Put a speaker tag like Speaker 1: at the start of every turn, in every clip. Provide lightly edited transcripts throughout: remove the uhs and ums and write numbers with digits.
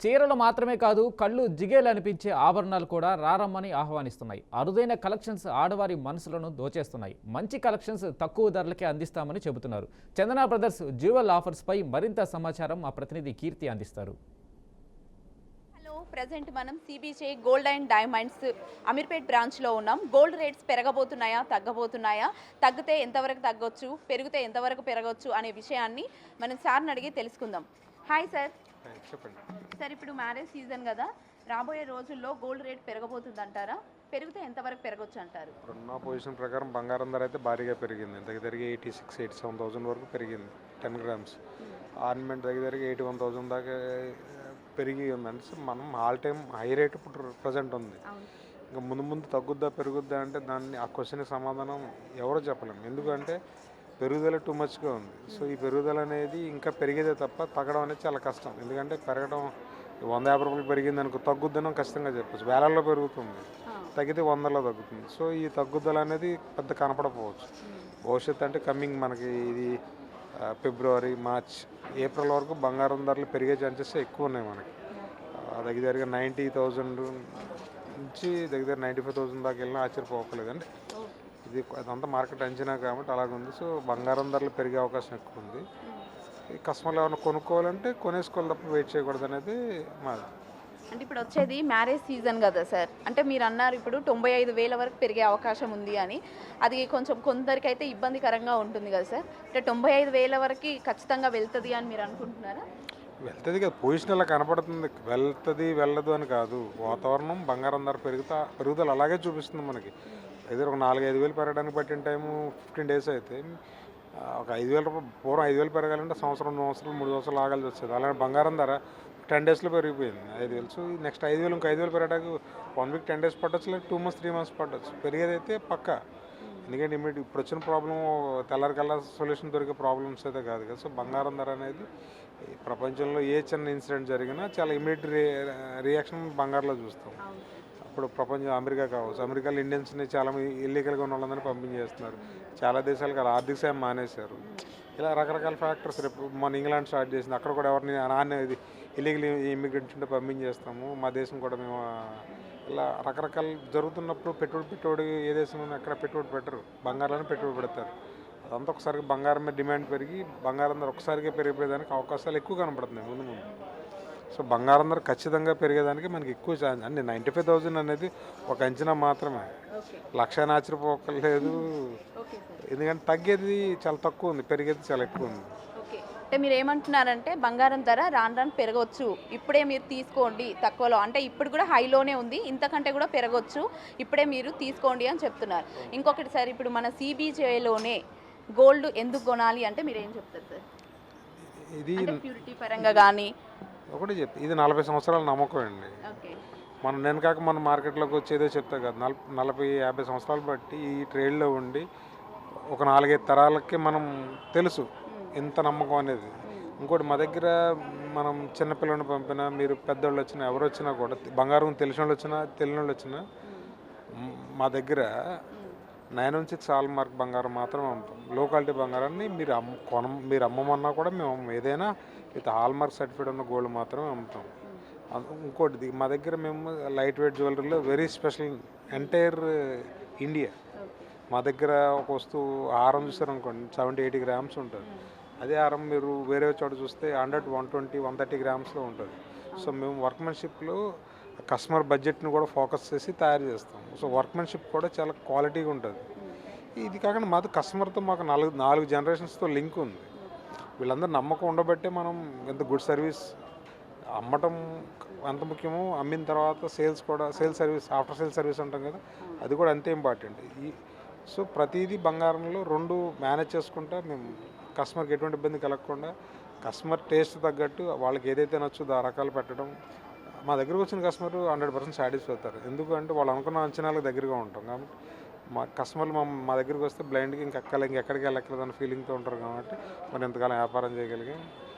Speaker 1: చీరలు మాత్రమే కాదు కళ్ళు జిగేలనిపించే ఆభరణాలు కూడా రారమ్మని ఆహ్వానిస్తున్నాయి. అరుదైన కలెక్షన్స్ ఆడవారి మనసులను దోచేస్తున్నాయి. మంచి కలెక్షన్స్ తక్కువ ధరలకే అందిస్తామని చెబుతున్నారు. చందన బ్రదర్స్ జ్యువెల్ ఆఫర్స్ పై మరింత సమాచారం మా ప్రతినిధి కీర్తి అందిస్తారు.
Speaker 2: ప్రెజెంట్ మనం CBJ gold and diamonds Ameerpet బ్రాంచ్లో ఉన్నాం. గోల్డ్ రేట్స్ పెరగబోతున్నాయా, తగ్గబోతున్నాయా, తగ్గితే ఎంతవరకు తగ్గొచ్చు, పెరిగితే ఎంతవరకు పెరగవచ్చు అనే విషయాన్ని మనం సార్ని అడిగి తెలుసుకుందాం. Hi sir.
Speaker 3: చెప్పండి
Speaker 2: సార్, ఇప్పుడు మ్యారేజ్ సీజన్ కదా, రాబోయే రోజుల్లో గోల్డ్ రేట్ పెరగబోతుంది అంటారా? పెరిగితే ఎంతవరకు పెరగవచ్చు అంటారు?
Speaker 3: ఇప్పుడున్న పొజిషన్ ప్రకారం బంగారం ధర అయితే భారీగా పెరిగింది. దగ్గరికి 86-87,000 వరకు పెరిగింది 10 గ్రామ్స్. ఆర్నమెంట్ దగ్గరికి 81,000 దాకా పెరిగి ఉందంటే మనం ఆల్ టైమ్ హై రేట్ ఇప్పుడు ప్రజెంట్ ఉంది. ఇంకా ముందు ముందు తగ్గుద్దా పెరుగుద్దా అంటే ఆ క్వశ్చన్కి సమాధానం ఎవరో చెప్పలేము. ఎందుకంటే పెరుగుదల టూ మచ్గా ఉంది. సో ఈ పెరుగుదల అనేది ఇంకా పెరిగేదే తప్ప తగ్గడం అనేది చాలా కష్టం. ఎందుకంటే పెరగడం 150 రూపాయలు పెరిగింది అనుకో, తగ్గుద్దనం ఖచ్చితంగా చెప్పచ్చు. వేలల్లో పెరుగుతుంది, తగ్గితే 100లో తగ్గుతుంది. సో ఈ తగ్గుదల అనేది పెద్ద కనపడకపోవచ్చు. భవిష్యత్తు అంటే కమింగ్ మనకి ఇది ఫిబ్రవరి, మార్చ్, ఏప్రిల్ వరకు బంగారం ధరలు పెరిగే ఛాన్సెస్ ఎక్కువ ఉన్నాయి. మనకి దగ్గర 90,000 నుంచి దగ్గర 95,000 దాకా వెళ్ళినా ఆశ్చర్యపోకలేదు. అంటే ఇది అదంతా మార్కెట్ అంచనా కాబట్టి అలాగుంది. సో బంగారం ధరలు పెరిగే అవకాశం ఎక్కువ ఉంది. ఈ కస్టమర్లు ఏమైనా కొనుక్కోవాలంటే కొనేసుకోవాలి తప్ప వెయిట్ చేయకూడదు అనేది మాది.
Speaker 2: అంటే ఇప్పుడు వచ్చేది మ్యారేజ్ సీజన్ కదా సార్, అంటే మీరు అన్నారు ఇప్పుడు 95,000 వరకు పెరిగే అవకాశం ఉంది అని. అది కొంచెం కొందరికైతే ఇబ్బందికరంగా ఉంటుంది కదా సార్. అంటే 95,000 వరకు ఖచ్చితంగా వెళ్తుంది అని మీరు అనుకుంటున్నారా?
Speaker 3: వెళ్తుంది కదా, పొజిషన్ అలా కనపడుతుంది. వెళ్తుంది వెళ్ళదు అని కాదు. వాతావరణం బంగారం ధర పెరుగుదల అలాగే చూపిస్తుంది మనకి. ఏదో ఒక 4-5 వేలు పెరగడానికి పట్టిన టైము 15 డేస్ అయితే ఒక 5,000 రూపాయలు పూర్వం 5,000 పెరగాలంటే సంవత్సరం, 2 సంవత్సరాలు, 3 సంవత్సరాలు ఆగాల్సి వచ్చేది. అలాగే బంగారం ధర 10 డేస్లో పెరిగిపోయింది 5,000. సో నెక్స్ట్ 5,000 ఇంకా 5,000 పెరగడానికి 1 వీక్ 10 డేస్ పట్టచ్చు, లేదా 2 మంత్స్ 3 మంత్స్ పట్టచ్చు. పెరిగేదైతే పక్క. ఎందుకంటే ఇమీడియట్ ఇప్పుడు వచ్చిన ప్రాబ్లం తెల్లారికల్లా సొల్యూషన్ దొరికే ప్రాబ్లమ్స్ అయితే కాదు కదా. సో బంగారం ధర అనేది ప్రపంచంలో ఏ చిన్న ఇన్సిడెంట్ జరిగినా చాలా ఇమీడియట్ రియాక్షన్ బంగారులో చూస్తాం. ఇప్పుడు ప్రపంచం అమెరికా కావచ్చు, అమెరికాలో ఇండియన్స్ని చాలా ఇల్లీగల్గా ఉన్న వాళ్ళందరినీ పంపించేస్తున్నారు. చాలా దేశాలకు ఆర్థిక సాయం మానేశారు. ఇలా రకరకాల ఫ్యాక్టర్స్. రేపు మన ఇంగ్లాండ్ స్టార్ట్ చేసింది, అక్కడ కూడా ఎవరిని ఇది ఇల్లీగల్ ఇమిగ్రెంట్స్ ఉంటే పంపించేస్తాము, మా దేశం కూడా మేము ఇలా రకరకాల జరుగుతున్నప్పుడు పెట్టుబడి ఏ దేశంలో ఎక్కడ పెట్టుబడి పెట్టరు, బంగారంలోనే పెట్టుబడి పెడతారు. అదంతా ఒకసారిగా బంగారం మీద డిమాండ్ పెరిగి బంగారం ధర ఒకసారిగా పెరిగిపోయేదానికి అవకాశాలు ఎక్కువ కనపడుతున్నాయి ముందు ముందు. సో బంగారం ధర ఖచ్చితంగా పెరిగేదానికి మనకి ఎక్కువ ఛాన్స్. అంటే 95,000 అనేది ఒక అంచనా మాత్రమే, లక్ష ఆశ్చర్యపోకలేదు. ఎందుకంటే తగ్గేది చాలా తక్కువ ఉంది, పెరిగేది చాలా ఎక్కువ ఉంది.
Speaker 2: అంటే మీరు ఏమంటున్నారంటే బంగారం ధర రాను రాను పెరగవచ్చు, ఇప్పుడే మీరు తీసుకోండి తక్కువలో. అంటే ఇప్పుడు కూడా హైలోనే ఉంది, ఇంతకంటే కూడా పెరగవచ్చు, ఇప్పుడే మీరు తీసుకోండి అని చెప్తున్నారు. ఇంకొకటి సార్, ఇప్పుడు మన సిబిజేలోనే గోల్డ్ ఎందుకు కొనాలి అంటే మీరు ఏం చెప్తారు సార్?
Speaker 3: ఇది
Speaker 2: ప్యూరిటీ పరంగా కానీ
Speaker 3: ఒకటి చెప్తే ఇది 40 సంవత్సరాల నమ్మకం అండి. నేను కాక మన మార్కెట్లోకి వచ్చేదో చెప్తా కదా, 40-50 సంవత్సరాలు బట్టి ఈ ట్రేడ్లో ఉండి ఒక 4-5 తరాలకి మనం తెలుసు ఎంత నమ్మకం అనేది. ఇంకోటి మా దగ్గర మనం చిన్నపిల్లల్ని పంపినా, మీరు పెద్దవాళ్ళు వచ్చినా, ఎవరు వచ్చినా కూడా బంగారం తెలిసిన వాళ్ళు వచ్చినా తెలియని వాళ్ళు వచ్చినా మా దగ్గర 916 హాల్ మార్క్ బంగారం మాత్రం అమ్ముతాం. లో క్వాలిటీ బంగారాన్ని మీరు అమ్మమన్నా కూడా మేము ఏదైనా విత్ హాల్ మార్క్ సర్టిఫికేట్ ఉన్న గోల్డ్ మాత్రమే అమ్ముతాం. ఇంకోటి మా దగ్గర మేము లైట్ వెయిట్ జ్యువెలరీలో వెరీ స్పెషల్ ఎంటైర్ ఇండియా. మా దగ్గర ఒక వస్తువు హారం చూసారనుకోండి 70-80 గ్రామ్స్ ఉంటుంది. అదే హారం మీరు వేరే చోట చూస్తే 100, 120, 130 గ్రామ్స్లో ఉంటుంది. సో మేము వర్క్మెన్షిప్లో కస్టమర్ బడ్జెట్ని కూడా ఫోకస్ చేసి తయారు చేస్తాం. సో వర్క్మెన్షిప్ కూడా చాలా క్వాలిటీగా ఉంటుంది. ఇది కాకుండా మాది కస్టమర్తో మాకు 4 జనరేషన్స్తో లింక్ ఉంది. వీళ్ళందరూ నమ్మకం ఉండబట్టే మనం ఎంత గుడ్ సర్వీస్ అమ్మటం అంత ముఖ్యమో, అమ్మిన తర్వాత sales service, after sale service అంటాం కదా, అది కూడా అంతే ఇంపార్టెంట్. సో ప్రతిదీ బంగారంలో 2 మేనేజ్ చేసుకుంటా మేము కస్టమర్కి ఎటువంటి ఇబ్బంది కలగకుండా కస్టమర్ టేస్ట్ తగ్గట్టు వాళ్ళకి ఏదైతే నచ్చుదో ఆ రకాలు పెట్టడం. మా దగ్గరకు వచ్చిన కస్టమర్ 100% సాటిస్ఫై అవుతారు. ఎందుకంటే వాళ్ళు అనుకున్న అంచనాలకు దగ్గరగా ఉంటాం కాబట్టి. మా కస్టమర్లు మా దగ్గరికి వస్తే బ్లైండ్గా ఇంకెక్కడికి వెళ్ళక్కర్లేదు అన్న ఫీలింగ్తో ఉంటారు కాబట్టి మనం ఎంతకాలం వ్యాపారం చేయగలిగాం,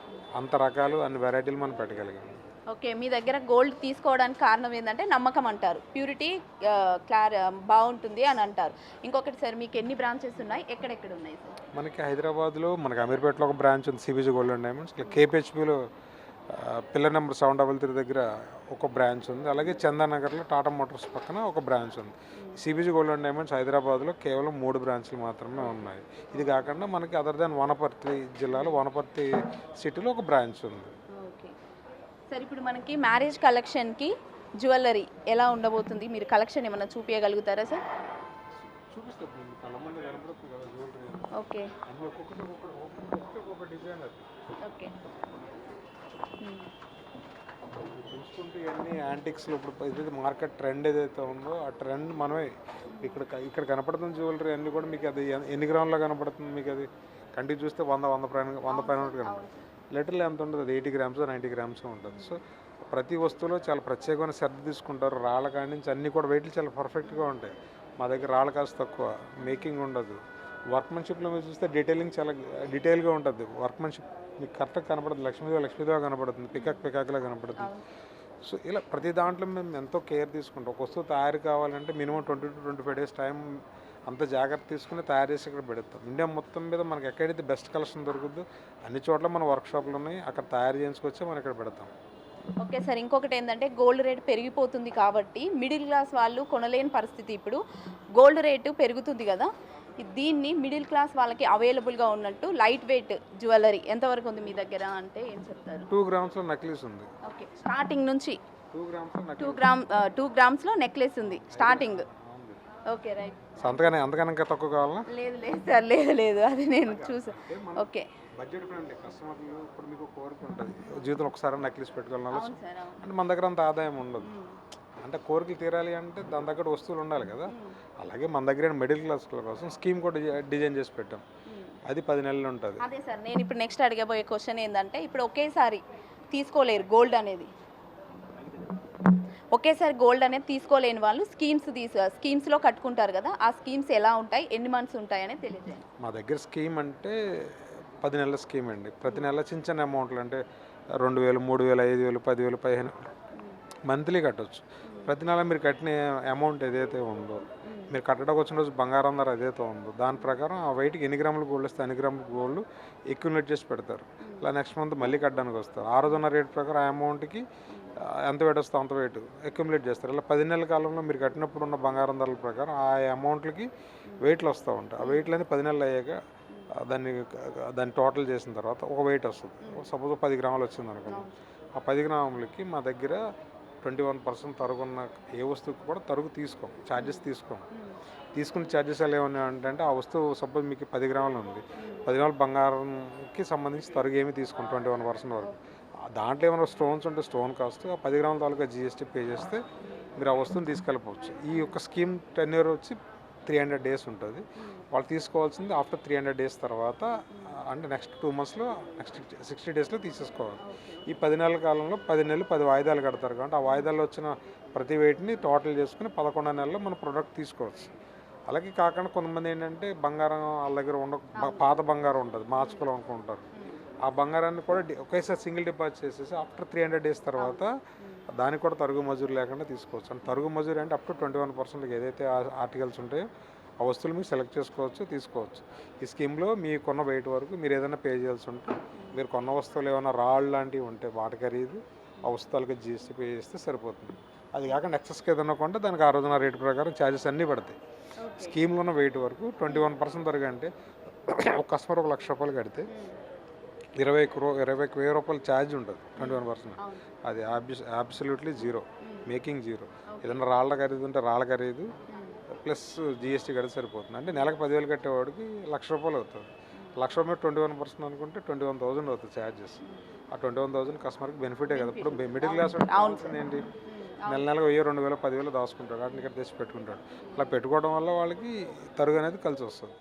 Speaker 3: అంత రకాలు అన్ని వెరైటీలు మనం పెట్టగలిగాం.
Speaker 2: ఓకే, మీ దగ్గర గోల్డ్ తీసుకోవడానికి కారణం ఏంటంటే నమ్మకం అంటారు, ప్యూరిటీ బాగుంటుంది అని అంటారు. ఇంకొకటి సార్, మీకు ఎన్ని బ్రాంచెస్ ఉన్నాయి, ఎక్కడెక్కడ ఉన్నాయి సార్?
Speaker 3: మనకి హైదరాబాద్లో మనకి అమీర్పేటలో ఒక బ్రాంచ్ ఉంది, సిబిజే గోల్డ్ అండ్ డైమండ్స్. కేపీహెచ్బిలో పిల్లర్ నెంబర్ 733 దగ్గర ఒక బ్రాంచ్ ఉంది. అలాగే చందానగర్లో టాటా మోటార్స్ పక్కన ఒక బ్రాంచ్ ఉంది. సిబిజీ గోల్డ్ అండ్ డైమండ్స్ హైదరాబాద్లో కేవలం 3 బ్రాంచ్లు మాత్రమే ఉన్నాయి. ఇది కాకుండా మనకి అదర్ దాన్ వనపర్తి జిల్లాలో వనపర్తి సిటీలో ఒక బ్రాంచ్ ఉంది.
Speaker 2: ఓకే సార్, ఇప్పుడు మనకి మ్యారేజ్ కలెక్షన్కి జ్యువెలరీ ఎలా ఉండబోతుంది? మీరు కలెక్షన్ ఏమైనా చూపించగలుగుతారా సార్? ఓకే ఓకే
Speaker 3: చూసుకుంటే ఇవన్నీ యాంటిక్స్లో ఇప్పుడు ఇది మార్కెట్ ట్రెండ్ ఏదైతే ఉందో ఆ ట్రెండ్ మనమే ఇక్కడ కనపడుతున్న జ్యువెలరీ అన్నీ కూడా మీకు అది ఎన్ని గ్రాముల్లో కనపడుతుంది? మీకు అది కంటికి చూస్తే 100 పైన కనపడుతుంది. లీటర్లో ఎంత ఉంటుంది? అది 80 గ్రామ్స్ 90 గ్రామ్స్ ఉంటుంది. సో ప్రతి వస్తువులో చాలా ప్రత్యేకమైన శ్రద్ధ తీసుకుంటారు. రాళ్ళ కాడి నుంచి అన్నీ కూడా వెయిట్లు చాలా పర్ఫెక్ట్గా ఉంటాయి. మా దగ్గర రాళ్ళ కాస్ట్ తక్కువ, మేకింగ్ ఉండదు. వర్క్మెన్షిప్లో మీరు చూస్తే డీటెయిలింగ్ చాలా డీటెయిల్గా ఉంటుంది. వర్క్మెన్షిప్ మీకు కరెక్ట్గా కనపడుతుంది. లక్ష్మీదేవి కనపడుతుంది, పికాక్లా కనపడుతుంది. సో ఇలా ప్రతి దాంట్లో మేము ఎంతో కేర్ తీసుకుంటాం. ఒక వస్తువు తయారు కావాలంటే మినిమం 20 to 25 days టైం అంత జాగ్రత్త తీసుకుని తయారు చేసి ఇక్కడ పెడతాం. ఇండియా మొత్తం మీద మనకి ఎక్కడైతే బెస్ట్ కలెక్షన్ దొరుకుద్దో అన్ని చోట్ల మన వర్క్షాప్లు ఉన్నాయి. అక్కడ తయారు చేసుకొచ్చి మనం ఇక్కడ పెడతాం.
Speaker 2: ఓకే సార్, ఇంకొకటి ఏంటంటే గోల్డ్ రేట్ పెరిగిపోతుంది కాబట్టి మిడిల్ క్లాస్ వాళ్ళు కొనలేని పరిస్థితి. ఇప్పుడు గోల్డ్ రేటు పెరుగుతుంది కదా, దీన్ని మిడిల్ క్లాస్ వాళ్ళకి అవైలబుల్గా ఉన్నట్టు లైట్ వెయిట్ జ్యువెలరీ ఎంతవరకు ఉంది మీ దగ్గర అంటే ఏం చెప్తారు?
Speaker 3: 2 గ్రామ్స్లో నెక్లెస్ ఉంది.
Speaker 2: ఓకే, స్టార్టింగ్ నుంచి
Speaker 3: 2
Speaker 2: గ్రామ్స్లో నెక్లెస్ ఉంది స్టార్టింగ్. Okay right.
Speaker 3: అంతకన్నా ఇంకా తక్కువ కావాలా?
Speaker 2: లేదు సార్, లేదు అది నేను చూసాను. ఓకే,
Speaker 3: బడ్జెట్ ఫ్రెండ్లీ కస్టమర్లు. ఇప్పుడు మీకు కోరిక ఉంటుంది జీవితంలో ఒకసారి నెక్లెస్ పెట్టుకోవాలి
Speaker 2: అవును సార్, అవును.
Speaker 3: అంటే మన దగ్గర అంత ఆదాయం ఉండదు. అంటే కోరికలు తీరాలి అంటే దాని దగ్గర వస్తువులు ఉండాలి కదా. అలాగే మన దగ్గర మిడిల్ క్లాస్ కోసం స్కీమ్ కూడా డిజైన్ చేసి పెట్టాం. అది 10 నెలలు ఉంటుంది.
Speaker 2: అదే సార్, నేను ఇప్పుడు నెక్స్ట్ అడిగబోయే క్వశ్చన్ ఏంటంటే ఇప్పుడు ఒకేసారి తీసుకోలేరు గోల్డ్ అనేది, ఒకేసారి గోల్డ్ అనేది తీసుకోలేని వాళ్ళు స్కీమ్స్లో కట్టుకుంటారు కదా, ఆ స్కీమ్స్ ఎలా ఉంటాయి, ఎన్ని మంత్స్ ఉంటాయి అనేది తెలియజేయండి.
Speaker 3: మా దగ్గర స్కీమ్ అంటే 10 నెలల స్కీమ్ అండి. ప్రతి నెల చిన్న అమౌంట్లు అంటే 2000, 3000, 5000, 10,000, 15,000 మంత్లీ కట్టవచ్చు. ప్రతి నెల మీరు కట్టిన అమౌంట్ ఏదైతే ఉందో, మీరు కట్టడానికి వచ్చిన రోజు బంగారం ధర ఏదైతే ఉందో దాని ప్రకారం ఆ వెయిట్కి ఎన్ని గ్రాములు గోల్డ్ వస్తే అన్ని గ్రాములు గోల్డ్ అక్యుములేట్ చేసి పెడతారు. ఇలా నెక్స్ట్ మంత్ మళ్ళీ కట్టడానికి వస్తారు. ఆ రోజున్న రేట్ ప్రకారం ఆ అమౌంట్కి ఎంత వెయిట్ వస్తే అంత వెయిట్ అక్యుములేట్ చేస్తారు. ఇలా 10 నెలల కాలంలో మీరు కట్టినప్పుడు ఉన్న బంగారం ధరల ప్రకారం ఆ అమౌంట్లకి వెయిట్లు వస్తూ ఉంటాయి. ఆ వెయిట్లన్నీ 10 నెలలు అయ్యాక దాన్ని టోటల్ చేసిన తర్వాత ఒక వెయిట్ వస్తుంది. సపోజ్ 10 గ్రాములు వచ్చింది అనుకోండి, ఆ 10 గ్రాములకి మా దగ్గర 21% తరుగున్న ఏ వస్తువుకి కూడా తరుగు తీసుకోం, ఛార్జెస్ తీసుకోం. తీసుకునే ఛార్జెస్ ఎలా ఉన్నాయి అంటే ఆ వస్తువు సపోజ్ మీకు 10 గ్రాములు ఉంది, 10 గ్రాముల బంగారంకి సంబంధించి తరుగు ఏమి తీసుకోం 21% వరకు. దాంట్లో ఏమైనా స్టోన్స్ ఉంటే స్టోన్ కాస్ట్ ఆ 10 గ్రాముల తాలూకా GST పే చేస్తే మీరు ఆ వస్తువుని తీసుకెళ్ళిపోవచ్చు. ఈ యొక్క స్కీమ్ టెన్యూర్ వచ్చి 300 days ఉంటుంది. వాళ్ళు తీసుకోవాల్సింది ఆఫ్టర్ 300 days తర్వాత, అంటే నెక్స్ట్ 2 monthsలో నెక్స్ట్ 60 daysలో తీసేసుకోవాలి. ఈ 10 నెలల కాలంలో 10 నెలలు 10 వాయిదాలు కడతారు కాబట్టి ఆ వాయిదాల్లో వచ్చిన ప్రతి వెయిట్ని టోటల్ చేసుకుని 11 నెలల్లో మన ప్రోడక్ట్ తీసుకోవచ్చు. అలాగే కాకుండా కొంతమంది ఏంటంటే బంగారం వాళ్ళ దగ్గర పాత బంగారం ఉంటుంది, మార్చుకోవాలనుకుంటారు. ఆ బంగారాన్ని కూడా ఒకేసారి సింగిల్ డిపాజిట్ చేసేసి ఆఫ్టర్ 300 days తర్వాత దానికి కూడా తరుగు మజూరు లేకుండా తీసుకోవచ్చు. అంటే తరుగు మజూరు అంటే అప్ టు 21% ఏదైతే ఆర్టికల్స్ ఉంటాయో ఆ వస్తువులు మీరు సెలెక్ట్ చేసుకోవచ్చు, తీసుకోవచ్చు. ఈ స్కీమ్లో మీ కొన్న వెయిట్ వరకు మీరు ఏదైనా పే చేయాల్సి ఉంటే, మీరు కొన్న వస్తువులు ఏమైనా రాళ్ళు లాంటివి ఉంటే వాటి ఖరీదు ఆ వస్తువులకి GST పే చేస్తే సరిపోతుంది. అది కాకుండా ఎక్సెస్కి ఏదైనా కొంటే దానికి ఆ రోజున రేటు ప్రకారం ఛార్జెస్ అన్నీ పడతాయి. స్కీమ్లో ఉన్న వెయిట్ వరకు 21% వరకు అంటే ఒక కస్టమర్ 1,00,000 రూపాయలు కడితే 21,000 రూపాయలు ఛార్జ్ ఉంటుంది. 21% అది అబ్సల్యూట్లీ జీరో, మేకింగ్ జీరో. ఏదైనా రాళ్ళ ఖరీదు ఉంటే రాళ్ళ ఖరీదు ప్లస్ GST కడితే సరిపోతుంది. అంటే నెలకు 10,000 కట్టేవాడికి 1,00,000 రూపాయలు అవుతుంది. 1,00,000 రూపాయలు 21% అనుకుంటే 21,000 అవుతుంది ఛార్జెస్. ఆ 21,000 కస్టమర్కి బెనిఫిటే కదా. ఇప్పుడు మిడిల్ క్లాస్ ఏంటి, నెలకు 1,000, 2,000, 10,000 దాచుకుంటాడు, వాటిని ఇక్కడ తెచ్చి పెట్టుకుంటాడు. అలా పెట్టుకోవడం వల్ల వాళ్ళకి తరుగు అనేది కలిసి వస్తుంది.